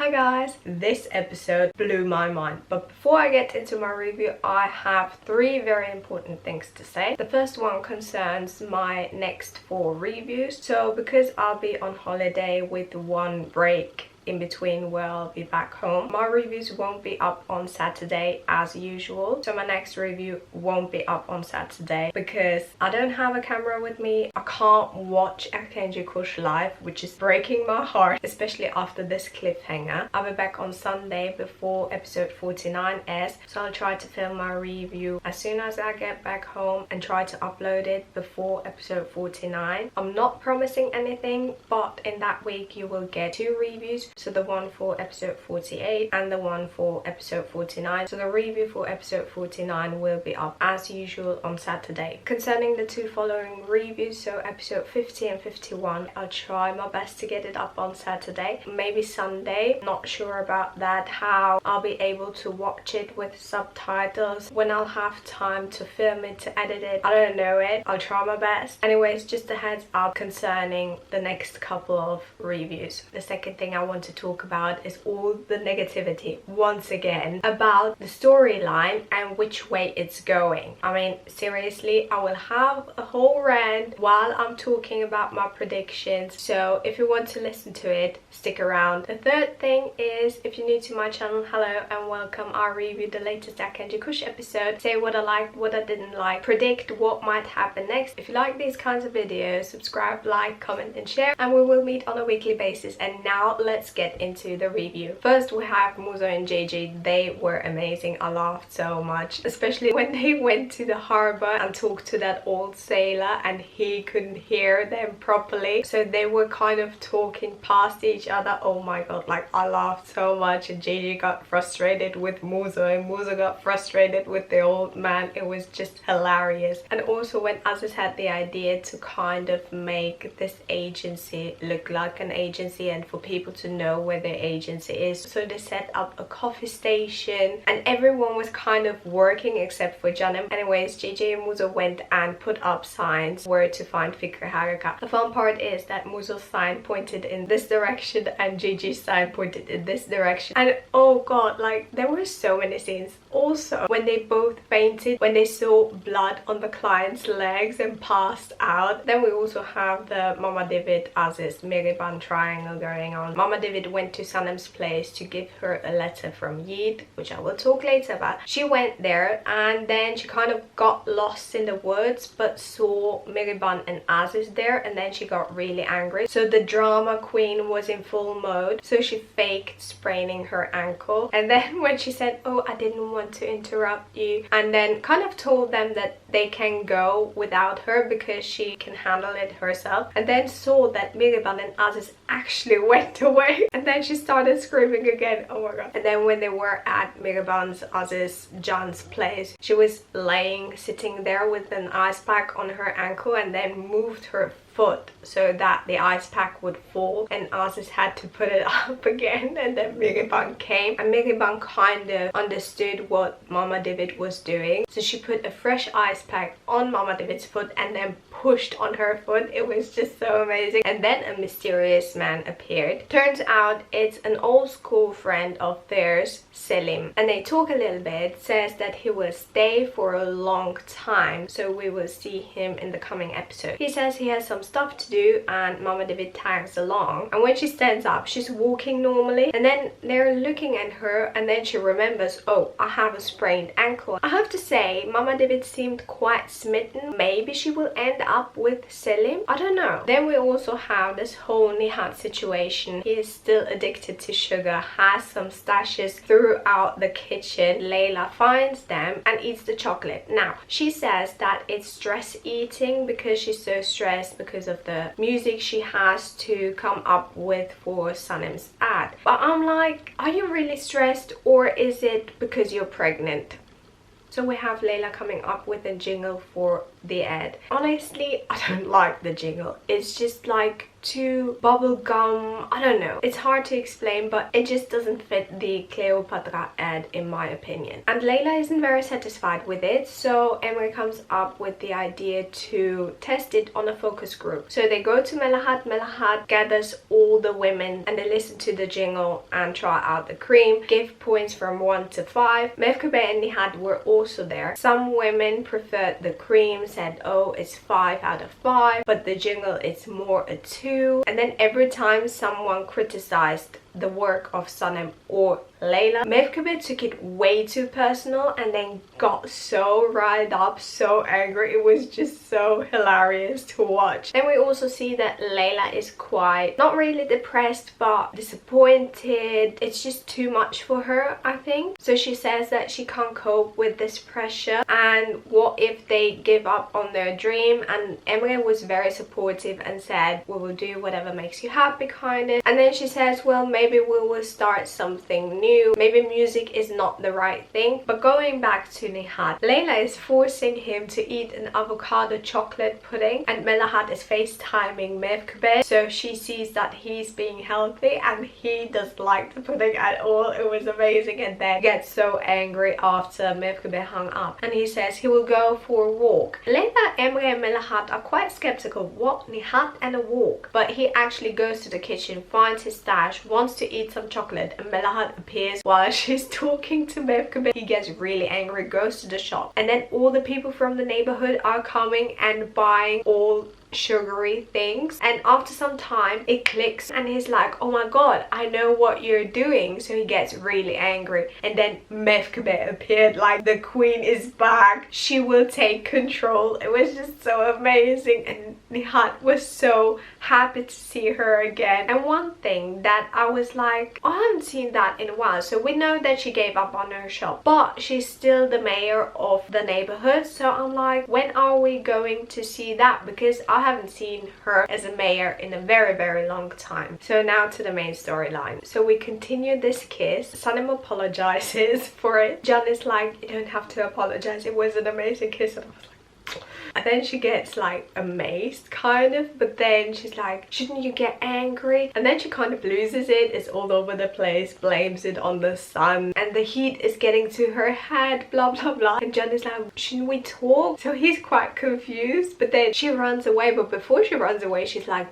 Hi guys! This episode blew my mind, but before I get into my review, I have three very important things to say. The first one concerns my next 4 reviews. So because I'll be on holiday with one break in between where I'll be back home, my reviews won't be up on Saturday as usual. So my next review won't be up on Saturday because I don't have a camera with me. I can't watch Erkenci live, which is breaking my heart, especially after this cliffhanger. I'll be back on Sunday before episode 49 airs, so I'll try to film my review as soon as I get back home and try to upload it before episode 49. I'm not promising anything, but in that week you will get 2 reviews. So the one for episode 48 and the one for episode 49. So the review for episode 49 will be up as usual on Saturday. Concerning the 2 following reviews, so episode 50 and 51, I'll try my best to get it up on Saturday, maybe Sunday. Not sure about that, how I'll be able to watch it with subtitles, when I'll have time to film it, to edit it. I don't know it. I'll try my best. Anyways, just a heads up concerning the next couple of reviews. The second thing I want to talk about is all the negativity once again about the storyline and which way it's going. I mean, seriously, I will have a whole rant while I'm talking about my predictions, so if you want to listen to it, stick around. The third thing is, if you're new to my channel, hello and welcome. I reviewed the latest Erkenci episode, say what I liked, what I didn't like, predict what might happen next. If you like these kinds of videos, subscribe, like, comment and share, and we will meet on a weekly basis. And now let's get into the review. First we have Muzo and Gigi. They were amazing. I laughed so much, especially when they went to the harbor and talked to that old sailor and he couldn't hear them properly, so they were kind of talking past each other. Oh my god, like I laughed so much, and Gigi got frustrated with Muzo and Muzo got frustrated with the old man. It was just hilarious. And also when Aziz had the idea to kind of make this agency look like an agency and for people to know where their agency is, so they set up a coffee station and everyone was kind of working except for Canem. Anyways, Gigi and Muzo went and put up signs where to find Fikri Harika. The fun part is that Muzo's sign pointed in this direction and Gigi's sign pointed in this direction, and oh god, like there were so many scenes. Also when they both fainted when they saw blood on the client's legs and passed out. Then we also have the Mama David Aziz Meriban triangle going on. Mama David went to Sanam's place to give her a letter from Yacht, which I will talk later about. She went there and then she kind of got lost in the woods but saw Meriban and Aziz there, and then she got really angry. So the drama queen was in full mode, so she faked spraining her ankle, and then when she said, oh, I didn't want to interrupt you, and then kind of told them that they can go without her because she can handle it herself, and then saw that Meriban and Aziz actually went away, and then she started screaming again. Oh my god. And then when they were at Meriban's, Aziz, John's place, she was sitting there with an ice pack on her ankle and then moved her foot so that the ice pack would fall, and Aziz had to put it up again, and then Meriban came and Meriban kind of understood what Mama David was doing, so she put a fresh ice pack on Mama David's foot and then pushed on her foot. It was just so amazing. And then a mysterious man appeared. Turns out it's an old school friend of theirs, Selim, and they talk a little bit. Says that he will stay for a long time, so we will see him in the coming episode. He says he has some stuff to do and Mama David tags along, and when she stands up she's walking normally, and then they're looking at her and then she remembers, oh, I have a sprained ankle. I have to say Mama David seemed quite smitten. Maybe she will end up with Selim, I don't know. Then we also have this whole Nihat situation. He is still addicted to sugar, has some stashes throughout the kitchen. Layla finds them and eats the chocolate. Now she says that it's stress eating because she's so stressed because of the music she has to come up with for Sanam's ad. But I'm like, are you really stressed, or is it because you're pregnant? So we have Layla coming up with a jingle for the ad. Honestly, I don't like the jingle. It's just like too bubblegum. I don't know. It's hard to explain, but it just doesn't fit the Cleopatra ad in my opinion. And Layla isn't very satisfied with it, so Emre comes up with the idea to test it on a focus group. So they go to Melahat. Melahat gathers all the women and they listen to the jingle and try out the cream. Give points from 1 to 5. Mevkebe and Nihat were also there. Some women preferred the cream, said, oh, it's 5 out of 5, but the jingle is more a 2. And then every time someone criticized the work of Sanem or Layla, Mevkebe took it way too personal and then got so riled up, so angry. It was just so hilarious to watch. Then we also see that Layla is quite, not really depressed, but disappointed. It's just too much for her, I think. So she says that she can't cope with this pressure and what if they give up on their dream. And Emre was very supportive and said, we will do whatever makes you happy, kind of. And then she says, well, maybe we will start something new. Maybe music is not the right thing. But going back to Nihat, Layla is forcing him to eat an avocado chocolate pudding and Melahat is FaceTiming Mevkebe, so she sees that he's being healthy and he doesn't like the pudding at all. It was amazing. And then gets so angry after Mevkebe hung up and he says he will go for a walk. Layla, Emre and Melahat are quite skeptical. What? Nihat and a walk? But he actually goes to the kitchen, finds his stash, wants to eat some chocolate, and Melahat appears while she's talking to Mevkebe. He gets really angry, goes to the shop, and then all the people from the neighborhood are coming and buying all sugary things. And after some time it clicks and he's like, oh my god, I know what you're doing. So he gets really angry and then Mevkebe appeared like the queen is back, she will take control. It was just so amazing and Nihat was so happy to see her again. And one thing that I was like, I haven't seen that in a while. So we know that she gave up on her shop, but she's still the mayor of the neighborhood. So I'm like, when are we going to see that? Because I haven't seen her as a mayor in a very long time. So now to the main storyline. So we continue this kiss. Sanem apologizes for it. Can is like, you don't have to apologize, it was an amazing kiss. And I was like, and then she gets like amazed kind of, but then she's like, shouldn't you get angry? And then she kind of loses it, it's all over the place, blames it on the sun and the heat is getting to her head, blah blah blah. And Can is like, shouldn't we talk? So he's quite confused, but then she runs away. But before she runs away, she's like,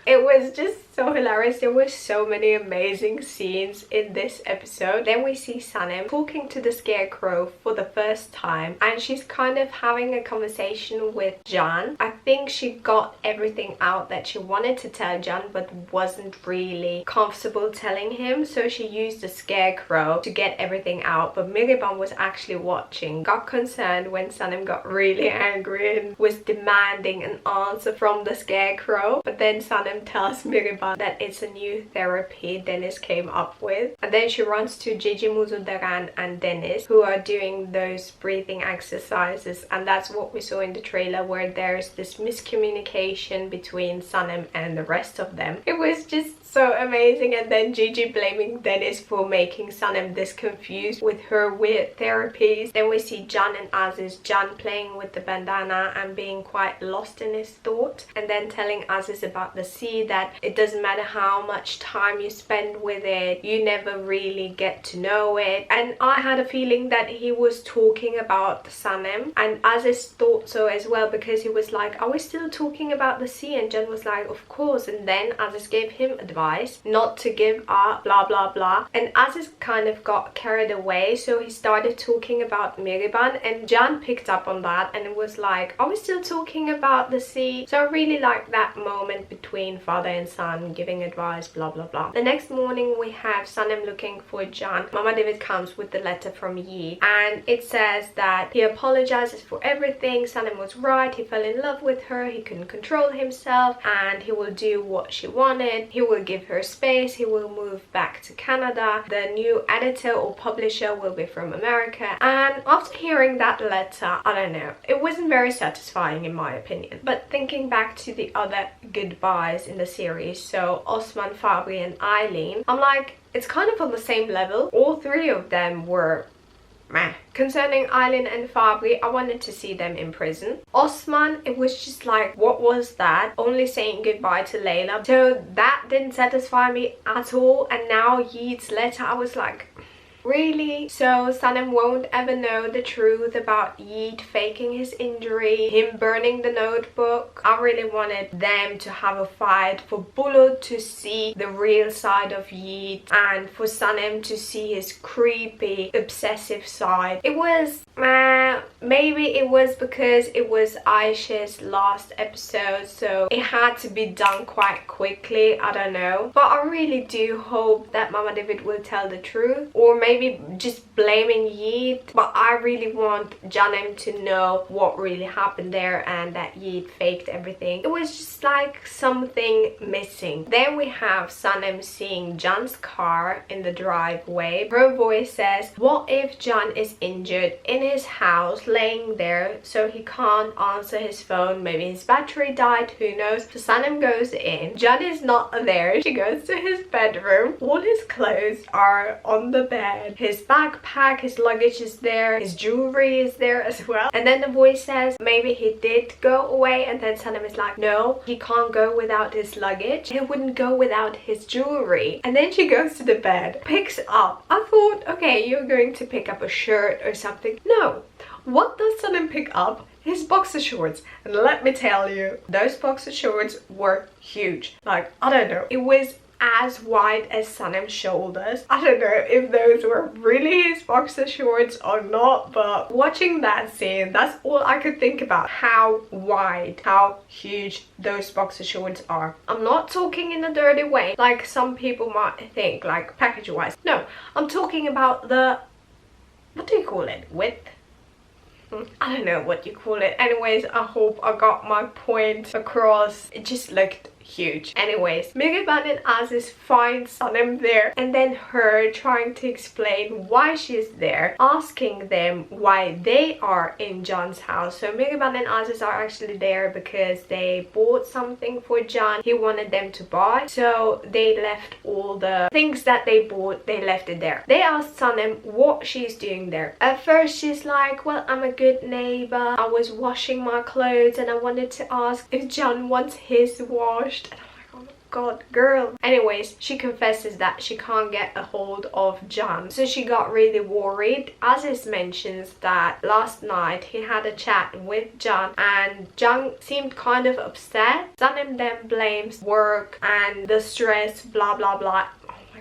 it was just so hilarious. There were so many amazing scenes in this episode. Then we see Sanem talking to the scarecrow for the first time and she's kind of having a conversation with Can. I think she got everything out that she wanted to tell Can but wasn't really comfortable telling him, so she used the scarecrow to get everything out. But Miriban was actually watching, got concerned when Sanem got really angry and was demanding an answer from the scarecrow. But then Sanem tells Miriban that it's a new therapy Dennis came up with. And then she runs to Gigi Muzudaran and Dennis, who are doing those breathing exercises, and that's what we saw in the trailer, where there's this miscommunication between Sanem and the rest of them. It was just so amazing. And then Gigi blaming Dennis for making Sanem this confused with her weird therapies. Then we see Can and Aziz. Can playing with the bandana and being quite lost in his thought, and then telling Aziz about the sea, that it doesn't matter how much time you spend with it, you never really get to know it. And I had a feeling that he was talking about Sanem, and Aziz thought so as well, because he was like, are we still talking about the sea? And Can was like, of course. And then Aziz gave him advice not to give up, blah blah blah. And Aziz kind of got carried away, so he started talking about Miriban, and Can picked up on that and was like, are we still talking about the sea? So I really liked that moment between father and son, giving advice, blah blah blah. The next morning we have Sanem looking for Can. Mama David comes with the letter from Yi and it says that he apologizes for everything. Sanem was right, he fell in love with her, he couldn't control himself, and he will do what she wanted. He will give her space, he will move back to Canada. The new editor or publisher will be from America. And after hearing that letter, I don't know, it wasn't very satisfying in my opinion. But thinking back to the other goodbyes in the series, so Osman, Fabri and Eileen, I'm like, it's kind of on the same level. All three of them were meh. Concerning Aylin and Fabri, I wanted to see them in prison. Osman, it was just like, what was that? Only saying goodbye to Layla. So that didn't satisfy me at all. And now Yeat's letter, I was like, really? So Sanam won't ever know the truth about Yeat faking his injury, him burning the notebook. I really wanted them to have a fight, for Bulut to see the real side of Yeat, and for Sanam to see his creepy, obsessive side. It was, maybe it was because it was Aisha's last episode, so it had to be done quite quickly. I don't know. But I really do hope that Mama David will tell the truth, or maybe just blaming Yeat. But I really want Janem to know what really happened there and that Yeat faked everything. It was just like something missing. Then we have Sanam seeing Jan's car in the driveway. Her voice says, what if Jan is injured in his house, laying there, so he can't answer his phone? Maybe his battery died, who knows? So Sanam goes in. Jan is not there. She goes to his bedroom. All his clothes are on the bed. His backpack, his luggage is there, his jewelry is there as well. And then the voice says maybe he did go away, and then Sanam is like, no, he can't go without his luggage. He wouldn't go without his jewelry. And then she goes to the bed, picks up. I thought, okay, you're going to pick up a shirt or something. No. What does Sanam pick up? His boxer shorts. And let me tell you, those boxer shorts were huge. Like, I don't know. It was as wide as Sanam's shoulders. I don't know if those were really his boxer shorts or not, but watching that scene, that's all I could think about. How wide, how huge those boxer shorts are. I'm not talking in a dirty way, like some people might think, like package-wise. No, I'm talking about the, what do you call it? Width? I don't know what you call it. Anyways, I hope I got my point across. It just looked huge. Anyways, Mihriban and Aziz find Sanam there, and then her trying to explain why she's there, asking them why they are in John's house. So Mihriban and Aziz are actually there because they bought something for John he wanted them to buy, so they left all the things that they bought, they left it there. They asked Sanam what she's doing there. At first she's like, well, I'm a good neighbor, I was washing my clothes and I wanted to ask if John wants his washed. And I'm like, oh my god, girl. Anyways, she confesses that she can't get a hold of John, so she got really worried. Aziz mentions that last night he had a chat with John and John seemed kind of upset. Sanam then blames work and the stress, blah blah blah.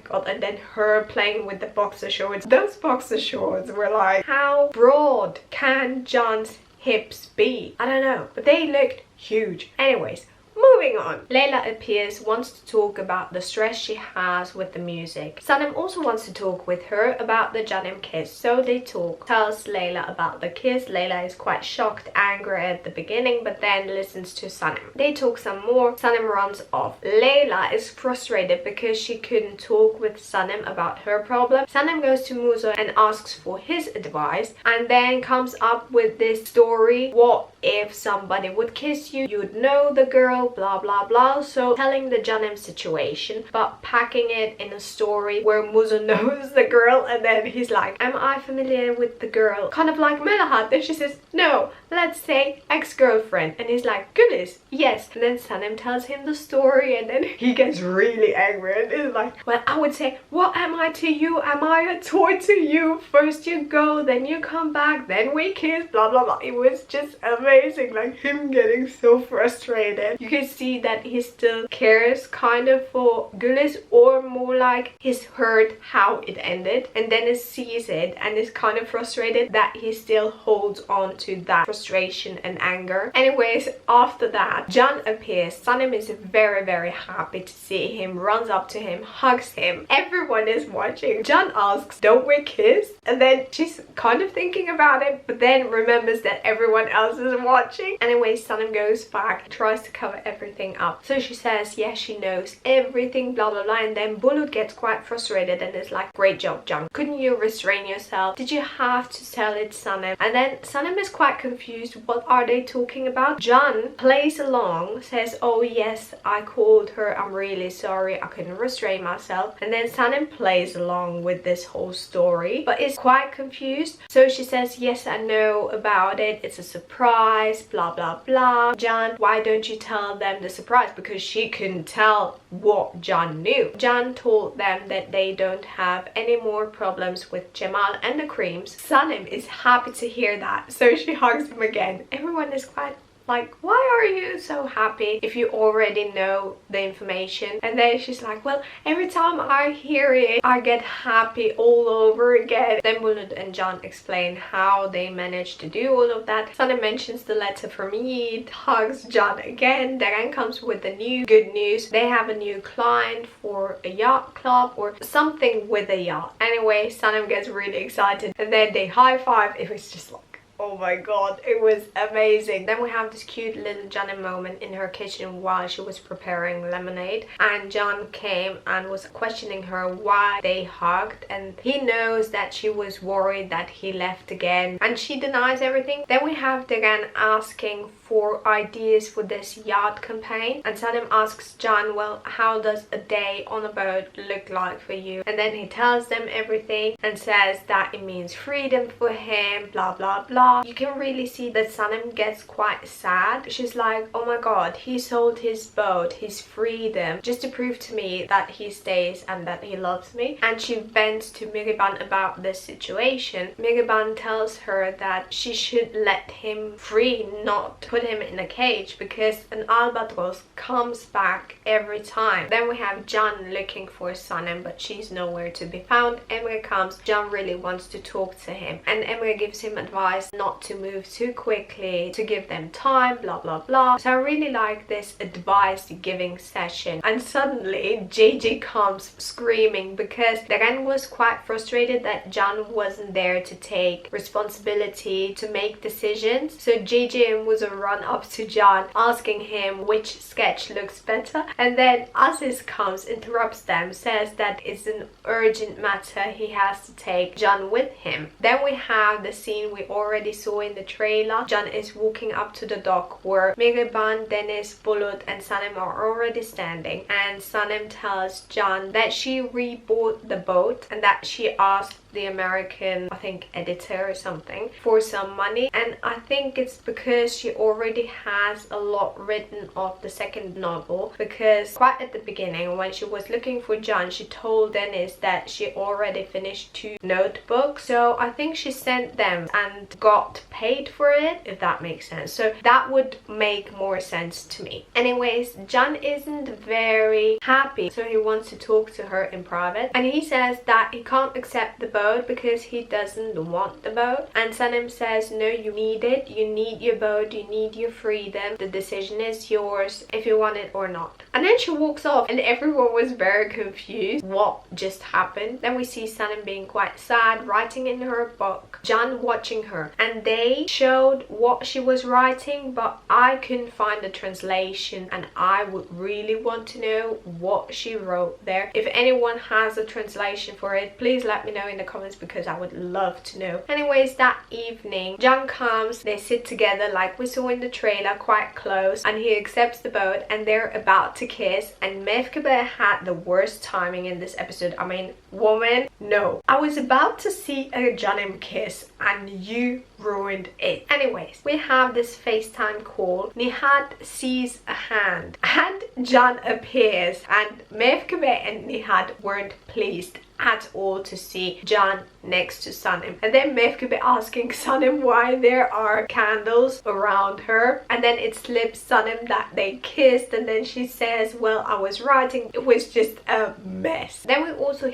God, and then her playing with the boxer shorts. Those boxer shorts were like, how broad can John's hips be? I don't know, but they looked huge. Anyways, moving on. Layla appears, wants to talk about the stress she has with the music. Sanam also wants to talk with her about the Janem kiss, so they talk. Tells Layla about the kiss. Layla is quite shocked, angry at the beginning, but then listens to Sanam. They talk some more. Sanam runs off. Layla is frustrated because she couldn't talk with Sanam about her problem. Sanam goes to Muzo and asks for his advice, and then comes up with this story. What if somebody would kiss you? You'd know the girl, blah blah blah. So telling the Janem situation, but packing it in a story where Muzo knows the girl, and then he's like, am I familiar with the girl? Kind of like Melahat. Then she says, no, let's say ex-girlfriend. And he's like, goodness, yes. And then Sanam tells him the story, and then he gets really angry and is like, well, I would say, what am I to you? Am I a toy to you? First you go, then you come back, then we kiss, blah blah blah. It was just amazing, like him getting so frustrated. You can see that he still cares kind of for Güliz, or more like he's heard how it ended and then he sees it and is kind of frustrated that he still holds on to that frustration and anger. Anyways, after that, John appears. Sanam is very happy to see him, runs up to him, hugs him. Everyone is watching. John asks, don't we kiss? And then she's kind of thinking about it, but then remembers that everyone else is watching. Anyway, Sanam goes back, tries to cover everything everything up. So she says yes, she knows everything, blah blah blah. And then Bulut gets quite frustrated and is like, great job, Jung, couldn't you restrain yourself? Did you have to tell it Sanem? And then Sanem is quite confused. What are they talking about? Jun plays along, says, oh yes, I called her, I'm really sorry, I couldn't restrain myself. And then Sanem plays along with this whole story but is quite confused. So she says, yes, I know about it, it's a surprise, blah blah blah. Jun, why don't you tell them the surprise? Because she couldn't tell what Jun knew. Jun told them that they don't have any more problems with Jamal and the creams. Sanem is happy to hear that, so she hugs him again. Everyone is quite like, why are you so happy if you already know the information? And then she's like, well, every time I hear it, I get happy all over again. Then Bulut and John explain how they managed to do all of that. Sanem mentions the letter from Yeet, hugs John again. Dagan comes with the new good news. They have a new client for a yacht club or something with a yacht. Anyway, Sanem gets really excited and then they high five. It was just like, oh my god, it was amazing. Then we have this cute little Janet moment in her kitchen while she was preparing lemonade, and John came and was questioning her why they hugged, and he knows that she was worried that he left again, and she denies everything. Then we have Dagan asking for ideas for this yacht campaign, and Sanem asks John, well, how does a day on a boat look like for you? And then he tells them everything and says that it means freedom for him, blah blah blah. You can really see that Sanem gets quite sad. She's like, oh my god, he sold his boat, his freedom, just to prove to me that he stays and that he loves me. And she vents to Miriban about this situation. Miriban tells her that she should let him free, not put him in a cage, because an albatross comes back every time. Then we have John looking for Sanem, but she's nowhere to be found. Emre comes. John really wants to talk to him, and Emre gives him advice not to move too quickly, to give them time, blah blah blah. So I really like this advice giving session. And suddenly JJ comes screaming because Dagan was quite frustrated that John wasn't there to take responsibility, to make decisions. So JJ was a run up to John asking him which sketch looks better, and then Aziz comes, interrupts them, says that it's an urgent matter, he has to take John with him. Then we have the scene we already saw in the trailer. John is walking up to the dock where Miriban, Dennis, Bulut and Sanem are already standing, and Sanem tells John that she rebought the boat and that she asked the American, I think, editor or something for some money, and I think it's because she already has a lot written of the second novel, because quite at the beginning when she was looking for John, she told Dennis that she already finished 2 notebooks. So I think she sent them and got paid for it, if that makes sense. So that would make more sense to me. Anyways, John isn't very happy, so he wants to talk to her in private, and he says that he can't accept the boat because he doesn't want the boat. And Sanem says, no, you need it, you need your boat, you need your freedom, the decision is yours if you want it or not. And then she walks off and everyone was very confused what just happened. Then we see Sanem being quite sad, writing in her book, John watching her, and they showed what she was writing, but I couldn't find the translation, and I would really want to know what she wrote there. If anyone has a translation for it, please let me know in the comments because I would love to know. Anyways, that evening John comes, they sit together like we saw in the trailer, quite close, and he accepts the boat and they're about to kiss. And Mevkebe had the worst timing in this episode. I mean, woman, no. I was about to see a Janem kiss and you ruined it. Anyways, we have this FaceTime call. Nihat sees a hand and John appears, and Mevkebe and Nihat weren't pleased at all to see John next to Sanem. And then Mevkebe asking Sanem why there are candles around her, and then it slips Sanem that they kissed, and then she says, well, I was writing, it was just a mess. Then we also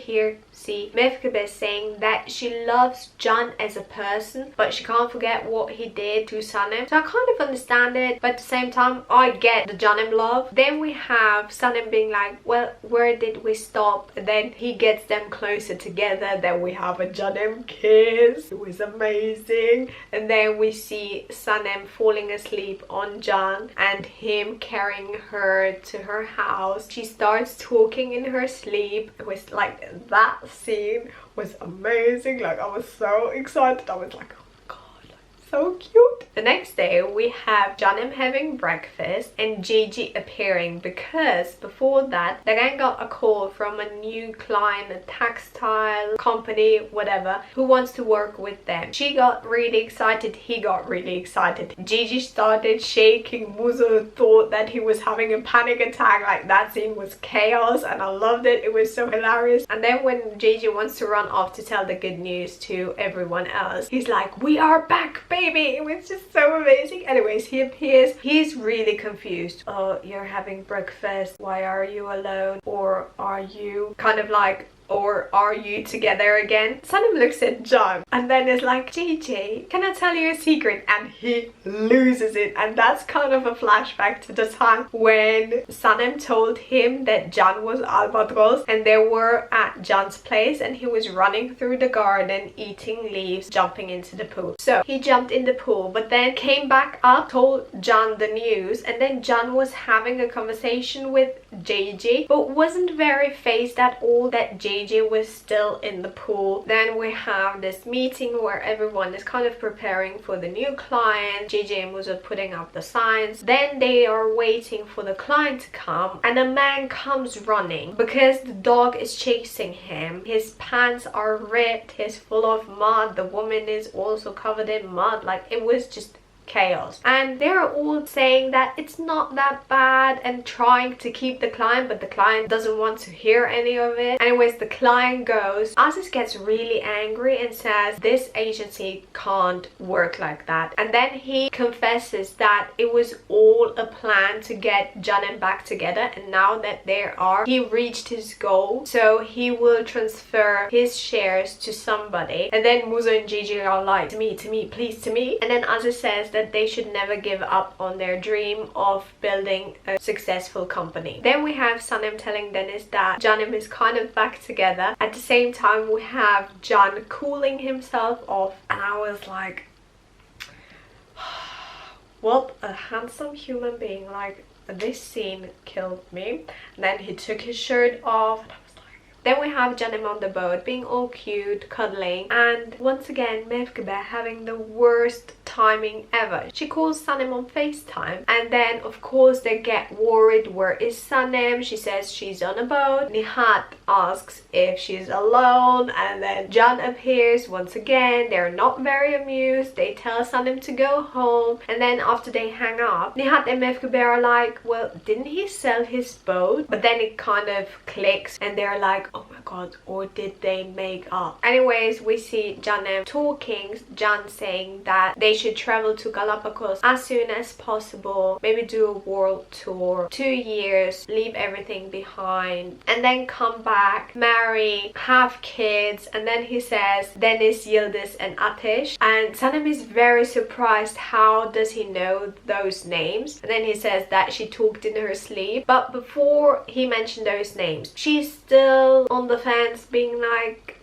see Mevkebe saying that she loves John as a person, but she can't forget what he did to Sanem. So I kind of understand it, but at the same time I get the Janem love. Then we have Sanem being like, well, where did we stop? And then he gets them closer together. Then we have a Janem kiss. It was amazing. And then we see Sanem falling asleep on Jan and him carrying her to her house. She starts talking in her sleep. It was like, that scene was amazing. Like, I was so excited. I was like, so cute. The next day we have Janem having breakfast and Gigi appearing, because before that the gang got a call from a new client, a textile company, whatever, who wants to work with them. She got really excited, he got really excited. Gigi started shaking. Muzo thought that he was having a panic attack. Like, that scene was chaos and I loved it. It was so hilarious. And then when Gigi wants to run off to tell the good news to everyone else, he's like, we are back, baby. It was just so amazing. Anyways, he appears. He's really confused. Oh, you're having breakfast. Why are you alone? Or are you kind of like, or are you together again? Sanem looks at John and then is like, Gigi, can I tell you a secret? And he loses it. And that's kind of a flashback to the time when Sanem told him that John was albatross and they were at John's place and he was running through the garden, eating leaves, jumping into the pool. So he jumped in the pool, but then came back up, told John the news, and then John was having a conversation with Gigi, but wasn't very phased at all that Gigi was still in the pool. Then we have this meeting where everyone is kind of preparing for the new client. Gigi and Muzo putting up the signs. Then they are waiting for the client to come and a man comes running because the dog is chasing him. His pants are ripped, he's full of mud, the woman is also covered in mud. Like, it was just chaos. And they're all saying that it's not that bad and trying to keep the client, but the client doesn't want to hear any of it. Anyways, the client goes. Aziz gets really angry and says this agency can't work like that. And then he confesses that it was all a plan to get Janem back together, and now that he reached his goal, so he will transfer his shares to somebody. And then Muzo and Gigi are like, to me, please, to me. And then Aziz says that they should never give up on their dream of building a successful company. Then we have Sanem telling Dennis that Janem is kind of back together. At the same time, we have John cooling himself off, and I was like, what a handsome human being. Like, this scene killed me. And then he took his shirt off and I was like, then we have Janem on the boat being all cute, cuddling, and once again Mevkebe having the worst timing ever. She calls Sanem on FaceTime, and then of course they get worried. Where is Sanem? She says she's on a boat. Nihat asks if she's alone, and then John appears once again. They're not very amused. They tell Sanem to go home, and then after they hang up, Nihat and Mevkebe are like, well, didn't he sell his boat? But then it kind of clicks and they're like, oh my god, or did they make up? Anyways, we see Janem talking, John saying that they should travel to Galapagos as soon as possible, maybe do a world tour, 2 years, leave everything behind, and then come back, marry, have kids. And then he says Dennis, Yildiz and Ateş, and Sanem is very surprised. How does he know those names? And then he says that she talked in her sleep. But before he mentioned those names, she's still on the fence, being like,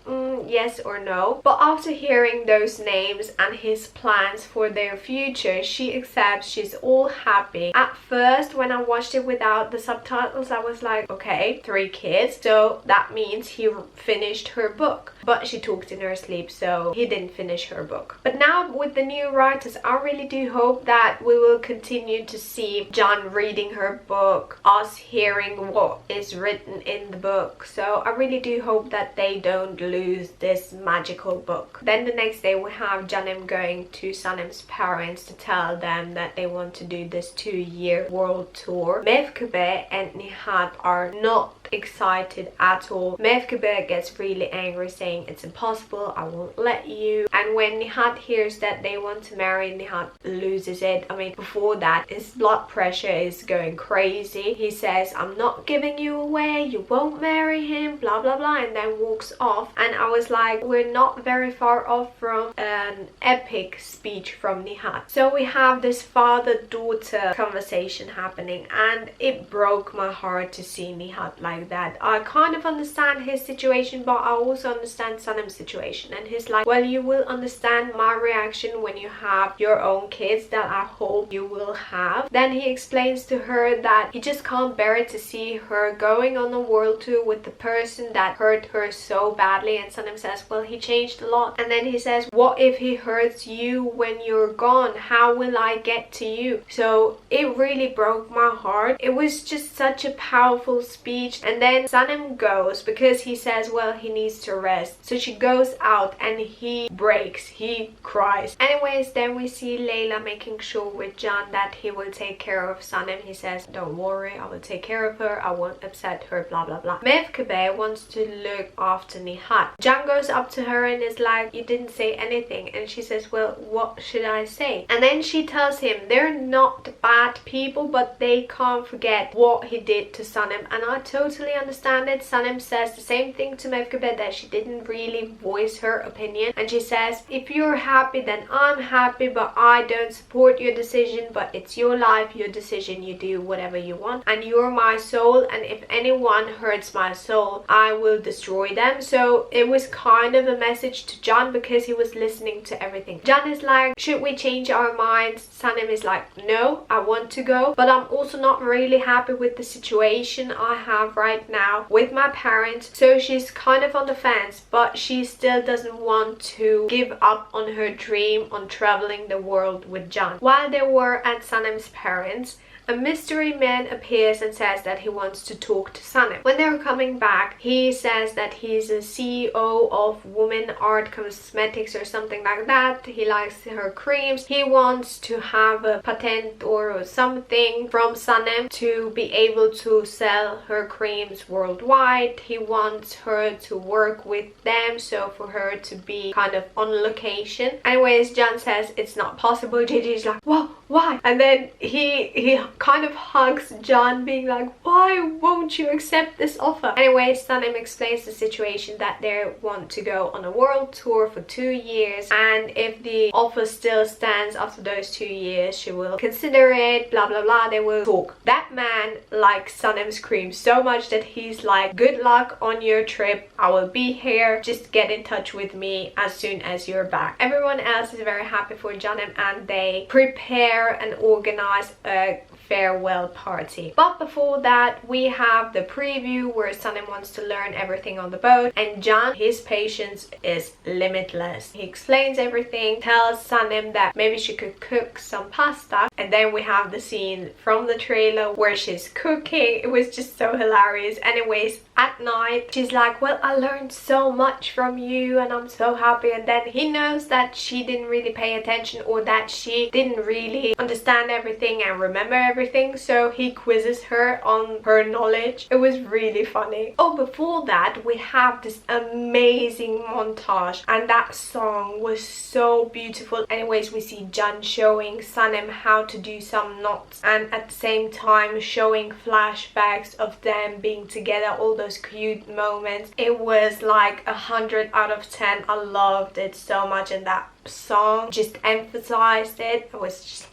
yes or no. But after hearing those names and his plans for their future, she accepts. She's all happy. At first, when I watched it without the subtitles, I was like, okay, 3 kids, so that means he finished her book. But she talked in her sleep, so he didn't finish her book. But now with the new writers, I really do hope that we will continue to see John reading her book, us hearing what is written in the book. So I really do hope that they don't lose this magical book. Then the next day we have Janem going to Sanem's parents to tell them that they want to do this 2-year world tour. Mevkebe and Nihat are not excited at all. Mevkebe gets really angry, saying it's impossible, I won't let you. And when Nihat hears that they want to marry, Nihat loses it. I mean, before that, his blood pressure is going crazy. He says, I'm not giving you away, you won't marry him, blah blah blah, and then walks off. And I was like, we're not very far off from an epic speech from Nihat. So we have this father-daughter conversation happening, and it broke my heart to see Nihat like like that. I kind of understand his situation, but I also understand Sanam's situation. And he's like, well, you will understand my reaction when you have your own kids, that I hope you will have. Then he explains to her that he just can't bear it to see her going on a world tour with the person that hurt her so badly. And Sanam says, well, he changed a lot. And then he says, what if he hurts you when you're gone? How will I get to you? So it really broke my heart. It was just such a powerful speech. And then Sanam goes because he says, well, he needs to rest. So she goes out and he breaks, he cries. Anyways, then we see Layla making sure with Can that he will take care of Sanam. He says, don't worry, I will take care of her, I won't upset her, blah blah blah. Mevkibe wants to look after Nihat. Can goes up to her and is like, you didn't say anything. And she says, well, what should I say? And then she tells him they're not bad people, but they can't forget what he did to Sanam. And I totally understand it. Sanam says the same thing to Mevkibe, that she didn't really voice her opinion. And she says, if you're happy, then I'm happy, but I don't support your decision. But it's your life, your decision, you do whatever you want. And you're my soul, and if anyone hurts my soul, I will destroy them. So it was kind of a message to Can because he was listening to everything. Can is like, should we change our minds? Sanam is like, no, I want to go, but I'm also not really happy with the situation I have right now with my parents. So she's kind of on the fence, but she still doesn't want to give up on her dream on traveling the world with Can. While they were at Sanam's parents, a mystery man appears and says that he wants to talk to Sanam. When they're coming back, he says that he's a CEO of Women Art Cosmetics or something like that. He likes her creams. He wants to have a patent or something from Sanam to be able to sell her creams worldwide. He wants her to work with them, so for her to be kind of on location. Anyways, Can says it's not possible. Gigi's like, well, why? And then he kind of hugs Can, being like, why won't you accept this offer? Anyway, Sanam explains the situation, that they want to go on a world tour for 2 years, and if the offer still stands after those 2 years, she will consider it, blah blah blah. They will talk. That man likes Sanam's cream so much that he's like, good luck on your trip, I will be here, just get in touch with me as soon as you're back. Everyone else is very happy for Can, and they prepare and organize a farewell party. But before that, we have the preview where Sanam wants to learn everything on the boat, and Can, his patience is limitless. He explains everything, tells Sanam that maybe she could cook some pasta, and then we have the scene from the trailer where she's cooking. It was just so hilarious. Anyways, at night, she's like, well, I learned so much from you and I'm so happy. And then he knows that she didn't really pay attention, or that she didn't really understand everything and remember everything, so he quizzes her on her knowledge. It was really funny. Oh, before that, we have this amazing montage, and that song was so beautiful. Anyways, we see Can showing Sanam how to do some knots, and at the same time showing flashbacks of them being together, all those cute moments. It was like 100 out of 10. I loved it so much, and that song just emphasized it. It was just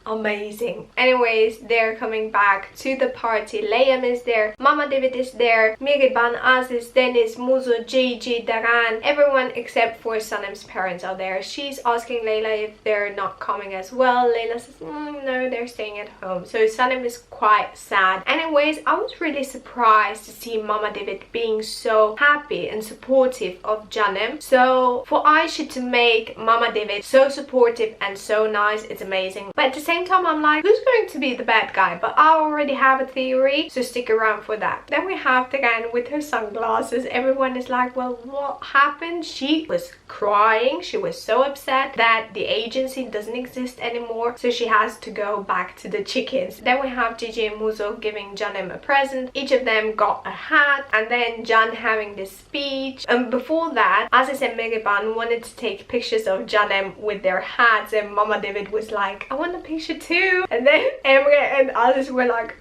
amazing. Anyways, they're coming back to the party. Liam is there, Mama David is there, Miriban, Aziz, Dennis, Muzo, Gigi, Daran, everyone except for Sanam's parents are there. She's asking Layla if they're not coming as well. Layla says, no, they're staying at home. So Sanam is quite sad. Anyways, I was really surprised to see Mama David being so happy and supportive of Canem. So for Aisha to make Mama David so supportive and so nice, it's amazing. But at the same time, I'm like, who's going to be the bad guy? But I already have a theory, so stick around for that. Then we have Dagan with her sunglasses. Everyone is like, well, what happened? She was crying. She was so upset that the agency doesn't exist anymore, so she has to go back to the chickens. Then we have Gigi and Muzo giving Canem a present. Each of them got a hat, and then Can having this speech. And before that, Aziz and Miriban wanted to take pictures of Canem with their hats, and Mama David was like, I want a picture too. And then Emre and Aziz were like,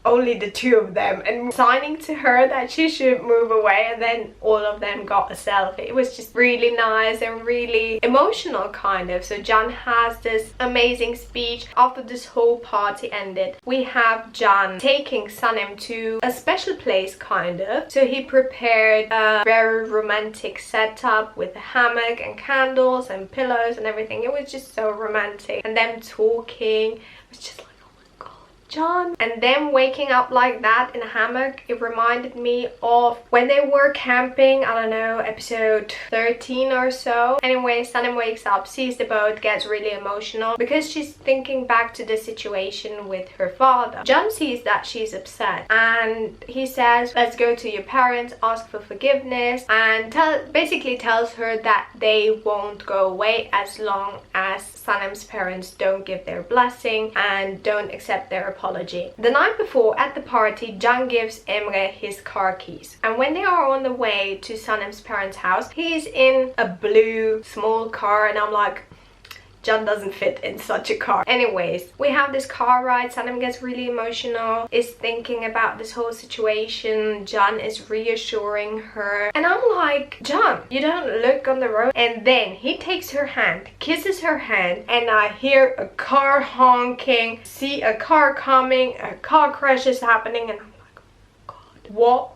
only the two of them and signing to her that she should move away, and then all of them got a selfie. It was just really nice and really emotional kind of. So John has this amazing speech after this whole party ended. We have John taking Sanem to a special place kind of. So he prepared a very romantic setup with a hammock and candles and pillows and everything. It was just so romantic, and them talking, it was just like, John. And then waking up like that in a hammock, it reminded me of when they were camping, I don't know, episode 13 or so. Anyway, Sanem wakes up, sees the boat, gets really emotional because she's thinking back to the situation with her father. John sees that she's upset and he says, let's go to your parents, ask for forgiveness, and basically tells her that they won't go away as long as Sanem's parents don't give their blessing and don't accept their apology. The night before at the party, John gives Emre his car keys, and when they are on the way to Sanem's parents' house, he's in a blue small car, and I'm like, John doesn't fit in such a car. Anyways, we have this car ride. Sanem gets really emotional, is thinking about this whole situation. John is reassuring her. And I'm like, John, you don't look on the road. And then he takes her hand, kisses her hand, and I hear a car honking, see a car coming, a car crash is happening, and I'm like, oh God, what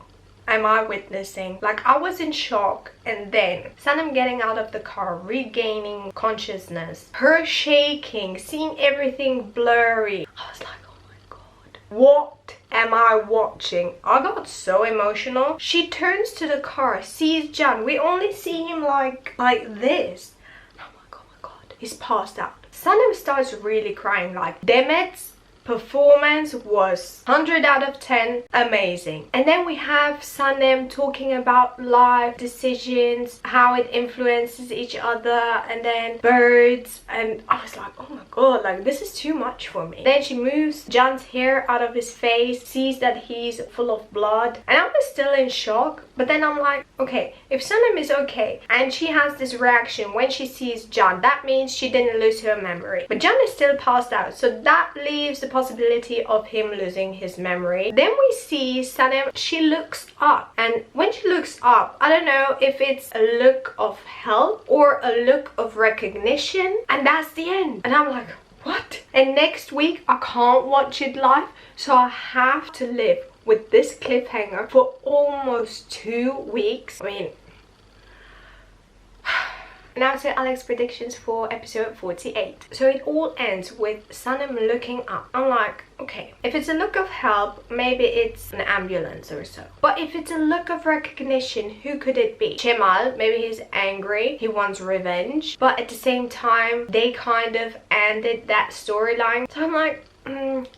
am I witnessing? Like, I was in shock. And then Sanem getting out of the car, regaining consciousness, her shaking, seeing everything blurry. I was like, oh my God, what am I watching? I got so emotional. She turns to the car, sees John. We only see him like this. I'm like, oh my God, he's passed out. Sanem starts really crying. Like, Demet's performance was 100 out of 10, amazing. And then we have Sanem talking about life decisions, how it influences each other, and then birds, and I was like, oh my God, like, this is too much for me. Then she moves John's hair out of his face, sees that he's full of blood, and I was still in shock. But then I'm like, okay, if Sanem is okay and she has this reaction when she sees John, that means she didn't lose her memory. But John is still passed out, so that leaves the possibility of him losing his memory. Then we see Sanem, she looks up, and when she looks up, I don't know if it's a look of help or a look of recognition, and that's the end. And I'm like, what? And next week I can't watch it live, so I have to live with this cliffhanger for almost 2 weeks. I mean, now to Alex's predictions for episode 48. So it all ends with Sanem looking up. I'm like, okay, if it's a look of help, maybe it's an ambulance or so. But if it's a look of recognition, who could it be? Cemal, maybe he's angry, he wants revenge. But at the same time, they kind of ended that storyline. So I'm like,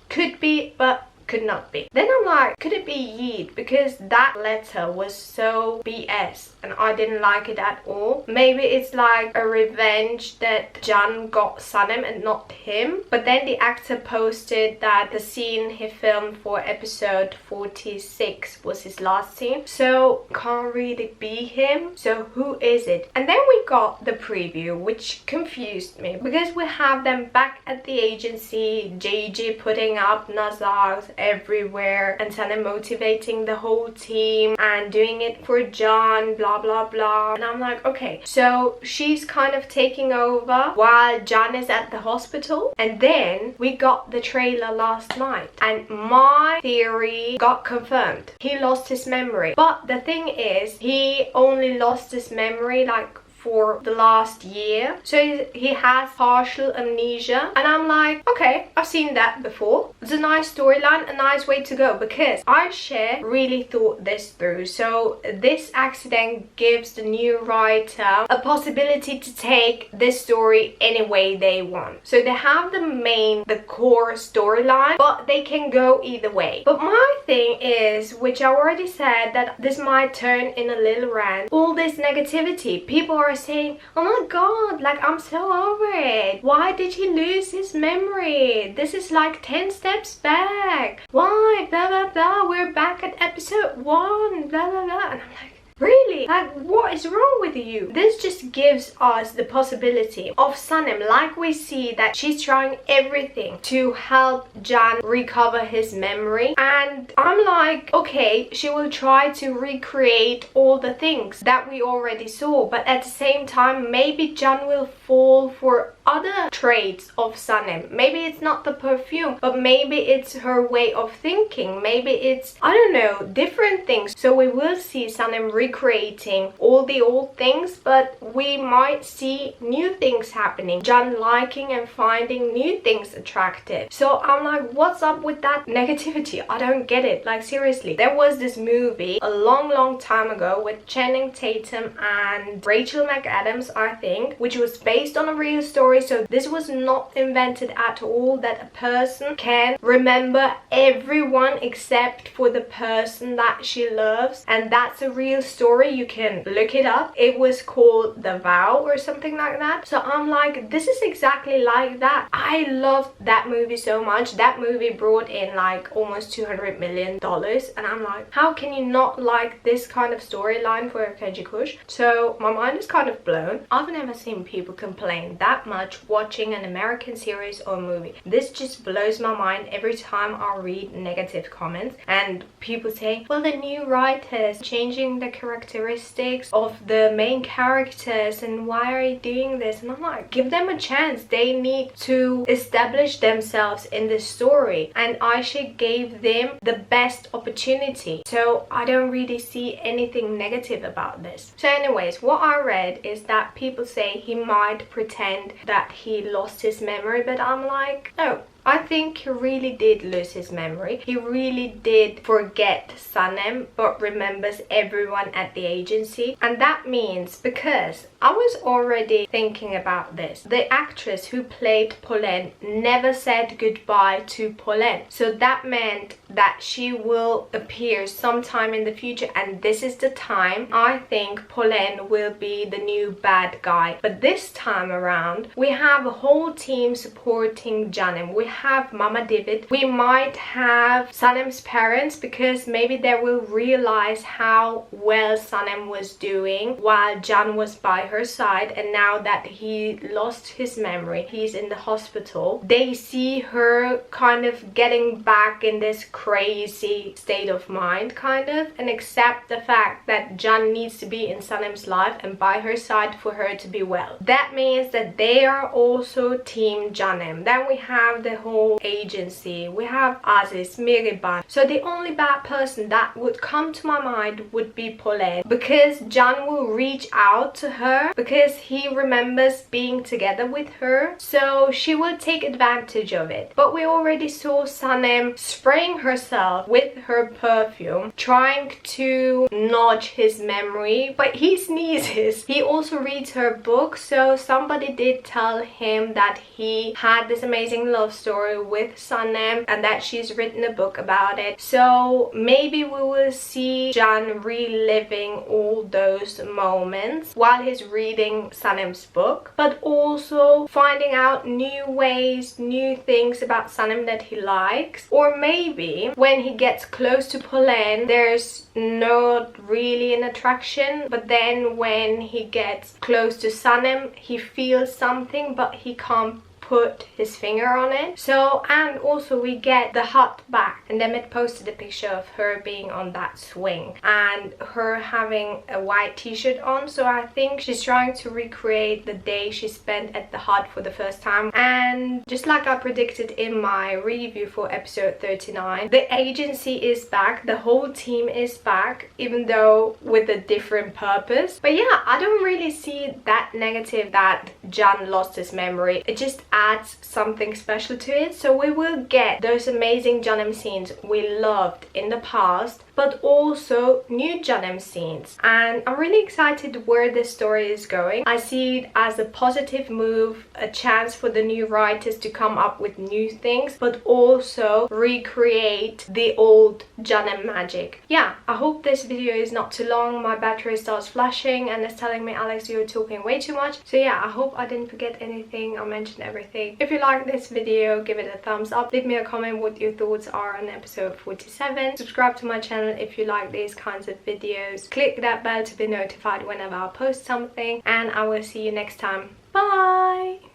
could be, but could not be. Then I'm like, could it be Yeet? Because that letter was so BS and I didn't like it at all. Maybe it's like a revenge that John got Sanem and not him. But then the actor posted that the scene he filmed for episode 46 was his last scene, so can't really be him. So who is it? And then we got the preview, which confused me because we have them back at the agency, JJ putting up Nazars everywhere and Sanem motivating the whole team and doing it for John, blah blah blah. And I'm like, okay, so she's kind of taking over while John is at the hospital. And then we got the trailer last night and my theory got confirmed. He lost his memory, but the thing is, he only lost his memory like for the last year, so he has partial amnesia. And I'm like, okay, I've seen that before. It's a nice storyline, a nice way to go, because Ayşe really thought this through. So this accident gives the new writer a possibility to take this story any way they want. So they have the core storyline, but they can go either way. But my thing is, which I already said, that this might turn in a little rant, all this negativity, people are saying, oh my God, like, I'm so over it. Why did he lose his memory? This is like 10 steps back. Why? Blah blah blah. We're back at episode 1. Blah blah blah. And I'm like, Really? Like, what is wrong with you? This just gives us the possibility of Sanem, like we see that she's trying everything to help Can recover his memory, and I'm like, okay, she will try to recreate all the things that we already saw, but at the same time maybe Can will fall for other traits of Sanem. Maybe it's not the perfume, but maybe it's her way of thinking, maybe it's, I don't know, different things. So we will see Sanem recreating all the old things, but we might see new things happening, Can liking and finding new things attractive. So I'm like, what's up with that negativity? I don't get it. Like, seriously, there was this movie a long time ago with Channing Tatum and Rachel McAdams, I think, which was based on a real story. So this was not invented at all, that a person can remember everyone except for the person that she loves, and that's a real story. You can look it up. It was called The Vow or something like that. So I'm like, this is exactly like that. I loved that movie so much. That movie brought in like almost $200 million, and I'm like, how can you not like this kind of storyline for Erkenci? So my mind is kind of blown. I've never seen people complain that much watching an American series or movie. This just blows my mind every time I read negative comments and people say, well, the new writers changing the characteristics of the main characters, and why are you doing this? And I'm like, give them a chance. They need to establish themselves in the story, and Aisha gave them the best opportunity. So I don't really see anything negative about this. So anyways, what I read is that people say he might pretend that he lost his memory, but I'm like, no. I think he really did lose his memory. He really did forget Sanem, but remembers everyone at the agency. And that means, because I was already thinking about this, the actress who played Pauline never said goodbye to Pauline. So that meant that she will appear sometime in the future, and this is the time I think Pauline will be the new bad guy. But this time around, we have a whole team supporting Janem. We have Mama David. We might have Sanem's parents, because maybe they will realize how well Sanem was doing while Can was by her side, and now that he lost his memory, he's in the hospital, they see her kind of getting back in this crazy state of mind kind of, and accept the fact that Can needs to be in Sanem's life and by her side for her to be well. That means that they are also team Janem. Then we have the whole agency. We have Aziz, Miriban. So the only bad person that would come to my mind would be Pauline, because Can will reach out to her because he remembers being together with her, so she will take advantage of it. But we already saw Sanem spraying herself with her perfume, trying to nudge his memory, but he sneezes. He also reads her book, so somebody did tell him that he had this amazing love story with Sanem and that she's written a book about it. So maybe we will see Can reliving all those moments while he's reading Sanem's book, but also finding out new ways, new things about Sanem that he likes. Or maybe when he gets close to Pauline, there's not really an attraction, but then when he gets close to Sanem, he feels something, but he can't put his finger on it. So, and also we get the hut back, and Demet posted a picture of her being on that swing and her having a white t-shirt on, so I think she's trying to recreate the day she spent at the hut for the first time. And just like I predicted in my review for episode 39, the agency is back, the whole team is back, even though with a different purpose. But yeah, I don't really see that negative that Can lost his memory. It just adds something special to it. So we will get those amazing Janem scenes we loved in the past, but also new Janem scenes. And I'm really excited where this story is going. I see it as a positive move, a chance for the new writers to come up with new things, but also recreate the old Janem magic. Yeah, I hope this video is not too long. My battery starts flashing and it's telling me, Alex, you're talking way too much. So yeah, I hope I didn't forget anything. I mentioned everything. If you like this video, give it a thumbs up. Leave me a comment what your thoughts are on episode 47. Subscribe to my channel channel if you like these kinds of videos. Click that bell to be notified whenever I post something, and I will see you next time. Bye!